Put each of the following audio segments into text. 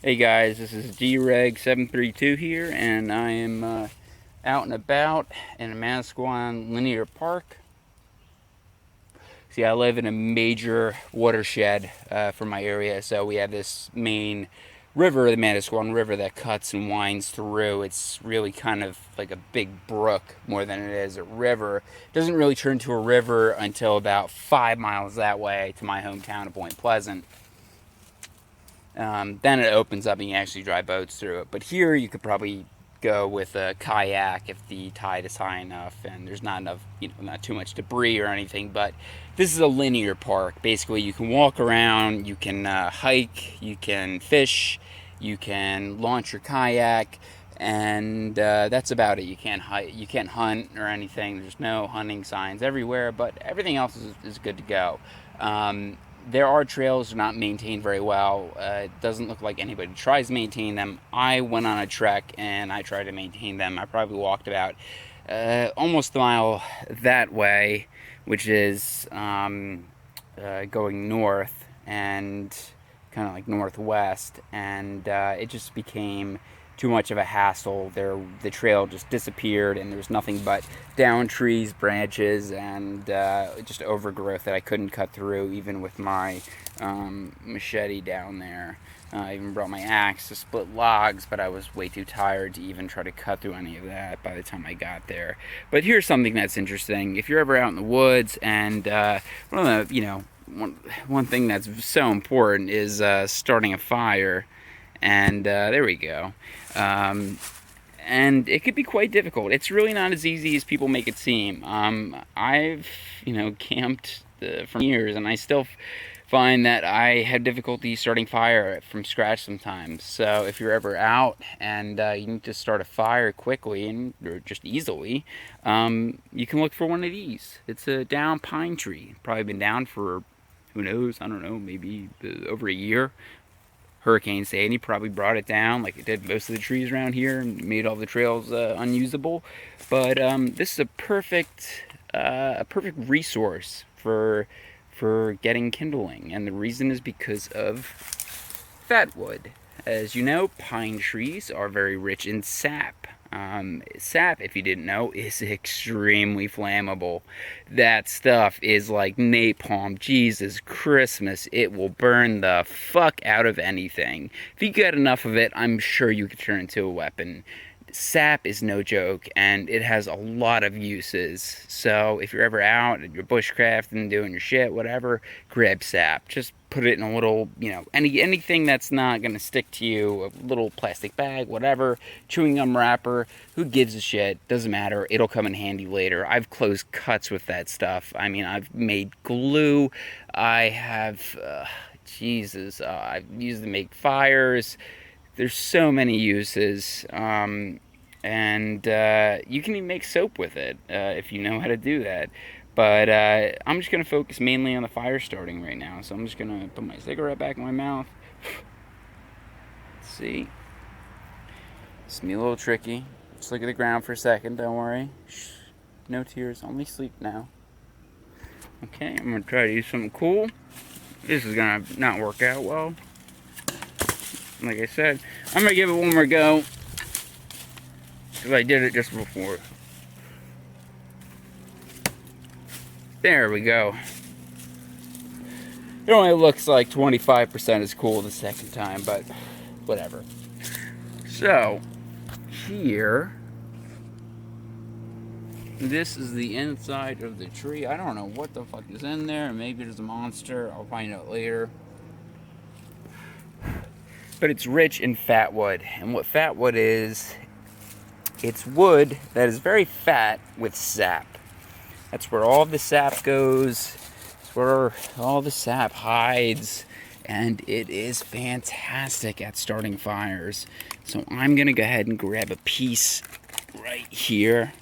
Hey guys, this is DReg732 here, and I am out and about in a Manasquan Linear Park. See, I live in a major watershed for my area, so we have this main river, the Manasquan River, that cuts and winds through. It's really kind of like a big brook more than it is a river. It doesn't really turn to a river until about 5 miles that way to my hometown of Point Pleasant. Then it opens up and you actually drive boats through it. But here you could probably go with a kayak if the tide is high enough and there's not enough, not too much debris or anything. But this is a linear park. Basically, you can walk around, you can hike, you can fish, you can launch your kayak, and that's about it. You can't hunt or anything. There's no hunting signs everywhere, but everything else is good to go. There are trails not maintained very well. It doesn't look like anybody tries to maintain them. I went on a trek and I tried to maintain them. I probably walked about almost a mile that way, which is going north and kind of like northwest, and it just became too much of a hassle. The trail just disappeared, and there was nothing but down trees, branches, and just overgrowth that I couldn't cut through, even with my machete down there. I even brought my axe to split logs, but I was way too tired to even try to cut through any of that by the time I got there. But here's something that's interesting. If you're ever out in the woods, and one of the, one thing that's so important is starting a fire. And there we go. And it could be quite difficult. It's really not as easy as people make it seem. I've, camped for years, and I still find that I have difficulty starting fire from scratch sometimes. So if you're ever out and you need to start a fire quickly or just easily, you can look for one of these. It's a down pine tree. Probably been down for, who knows, I don't know, maybe over a year. Hurricane Sandy probably brought it down like it did most of the trees around here and made all the trails unusable. But this is a perfect resource for getting kindling, and the reason is because of Fatwood. As you know, pine trees are very rich in sap. Sap, if you didn't know, is extremely flammable. That stuff is like napalm. Jesus Christmas, it will burn the fuck out of anything. If you get enough of it, I'm sure you could turn it into a weapon. Sap is no joke, and it has a lot of uses. So if you're ever out and you're bushcrafting, doing your shit, whatever, grab sap. Just put it in a little, anything that's not gonna stick to you, a little plastic bag, whatever, chewing gum wrapper. Who gives a shit? Doesn't matter. It'll come in handy later. I've closed cuts with that stuff. I mean, I've made glue. I have, I've used it to make fires. There's so many uses. And you can even make soap with it if you know how to do that. But I'm just going to focus mainly on the fire starting right now. So I'm just going to put my cigarette back in my mouth. Let's see. It's me a little tricky. Just look at the ground for a second, don't worry. Shh. No tears, only sleep now. Okay, I'm going to try to use something cool. This is going to not work out well. Like I said, I'm going to give it one more go, because I did it just before. There we go. It only looks like 25% as cool the second time, but whatever. So, here, this is the inside of the tree. I don't know what the fuck is in there. Maybe there's a monster. I'll find out later. But it's rich in fatwood. And what fatwood is, it's wood that is very fat with sap. That's where all the sap goes. It's where all the sap hides. And it is fantastic at starting fires. So I'm going to go ahead and grab a piece right here.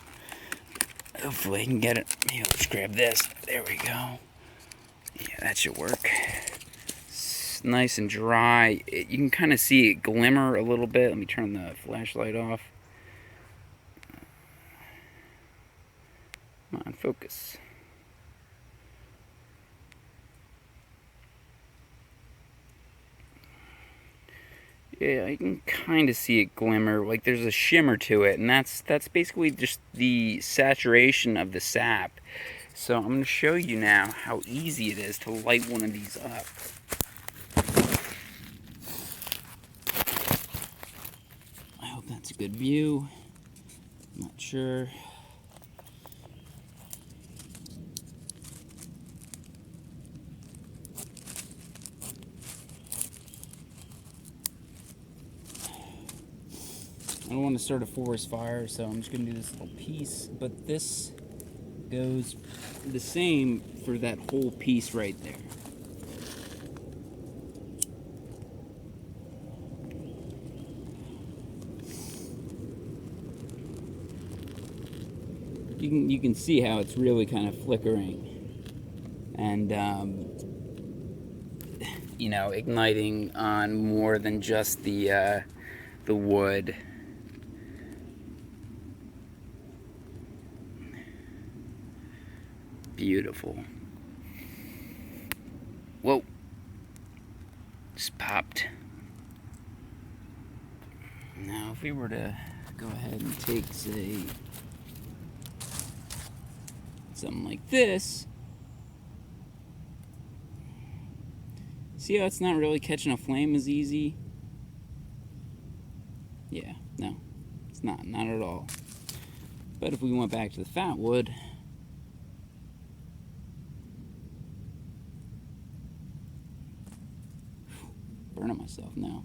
Hopefully I can get it. Maybe let's grab this. There we go. Yeah, that should work. It's nice and dry. You can kind of see it glimmer a little bit. Let me turn the flashlight off. Come on, focus. Yeah, I can kind of see it glimmer, like there's a shimmer to it, and that's basically just the saturation of the sap. So I'm going to show you now how easy it is to light one of these up. I hope that's a good view. I'm not sure. I don't want to start a forest fire, so I'm just going to do this little piece, but this goes the same for that whole piece right there. You can see how it's really kind of flickering and you know, igniting on more than just the wood. Beautiful. Whoa. Just popped. Now, if we were to go ahead and take, say, something like this, see how it's not really catching a flame as easy? Yeah, no, it's not at all. But if we went back to the Fatwood, burning myself now.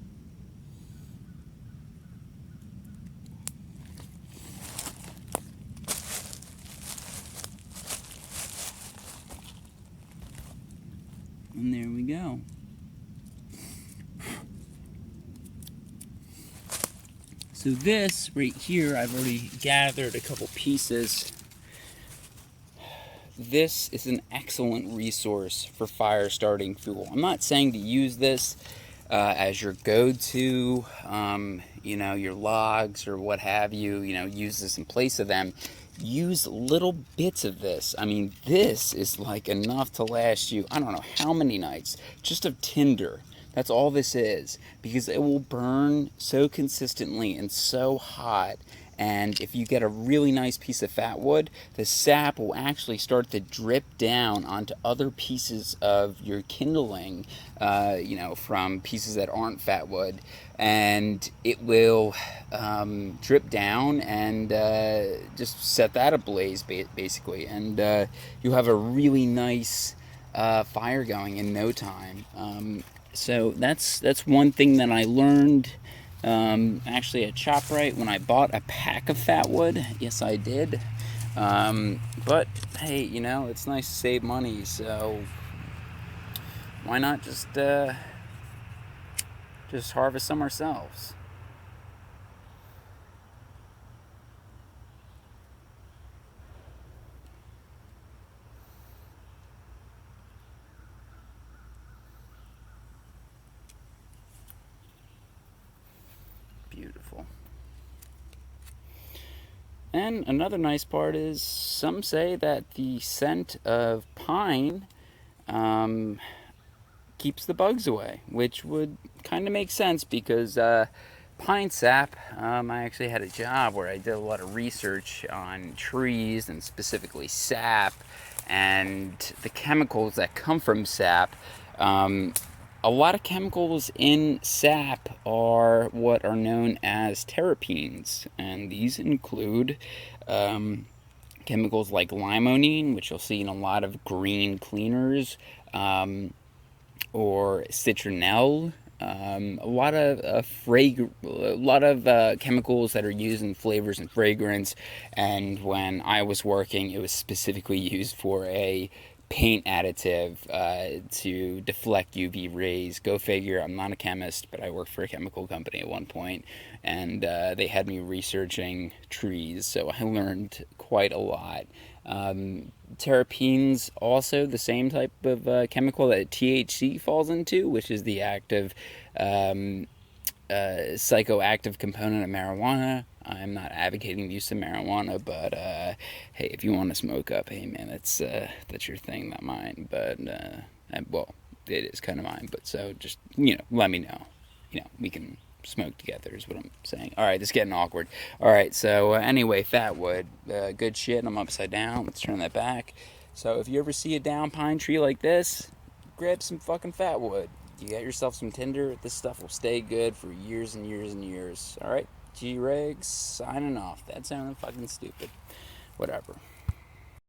And there we go. So this right here, I've already gathered a couple pieces. This is an excellent resource for fire starting fuel. I'm not saying to use this as your go-to, you know, your logs or what have you, you know, use this in place of them. Use little bits of this. I mean, this is like enough to last you, I don't know how many nights, just of tinder. That's all this is, because it will burn so consistently and so hot. And if you get a really nice piece of Fatwood, the sap will actually start to drip down onto other pieces of your kindling, you know, from pieces that aren't Fatwood. And it will drip down and just set that ablaze, basically. And you'll have a really nice fire going in no time. So that's one thing that I learned actually at ShopRite when I bought a pack of Fatwood. Yes, I did. But hey, you know, it's nice to save money, so why not just harvest some ourselves? Beautiful. And another nice part is some say that the scent of pine keeps the bugs away, which would kind of make sense because pine sap, I actually had a job where I did a lot of research on trees and specifically sap and the chemicals that come from sap. A lot of chemicals in sap are what are known as terpenes, and these include chemicals like limonene, which you'll see in a lot of green cleaners, or citronelle. A lot of chemicals that are used in flavors and fragrance. And when I was working, it was specifically used for a paint additive to deflect UV rays. Go figure. I'm not a chemist, but I worked for a chemical company at one point, and they had me researching trees, so I learned quite a lot. Terpenes, also the same type of chemical that THC falls into, which is the active psychoactive component of marijuana. I'm not advocating the use of marijuana, but hey, if you want to smoke up, hey man, that's your thing, not mine. But well, it is kind of mine. But so just, you know, let me know. You know, we can smoke together is what I'm saying. All right, this is getting awkward. All right, so anyway, Fatwood, good shit. I'm upside down. Let's turn that back. So if you ever see a down pine tree like this, grab some fucking Fatwood. You get yourself some tinder. This stuff will stay good for years and years and years. All right, G-Regs signing off. That sounded fucking stupid. Whatever.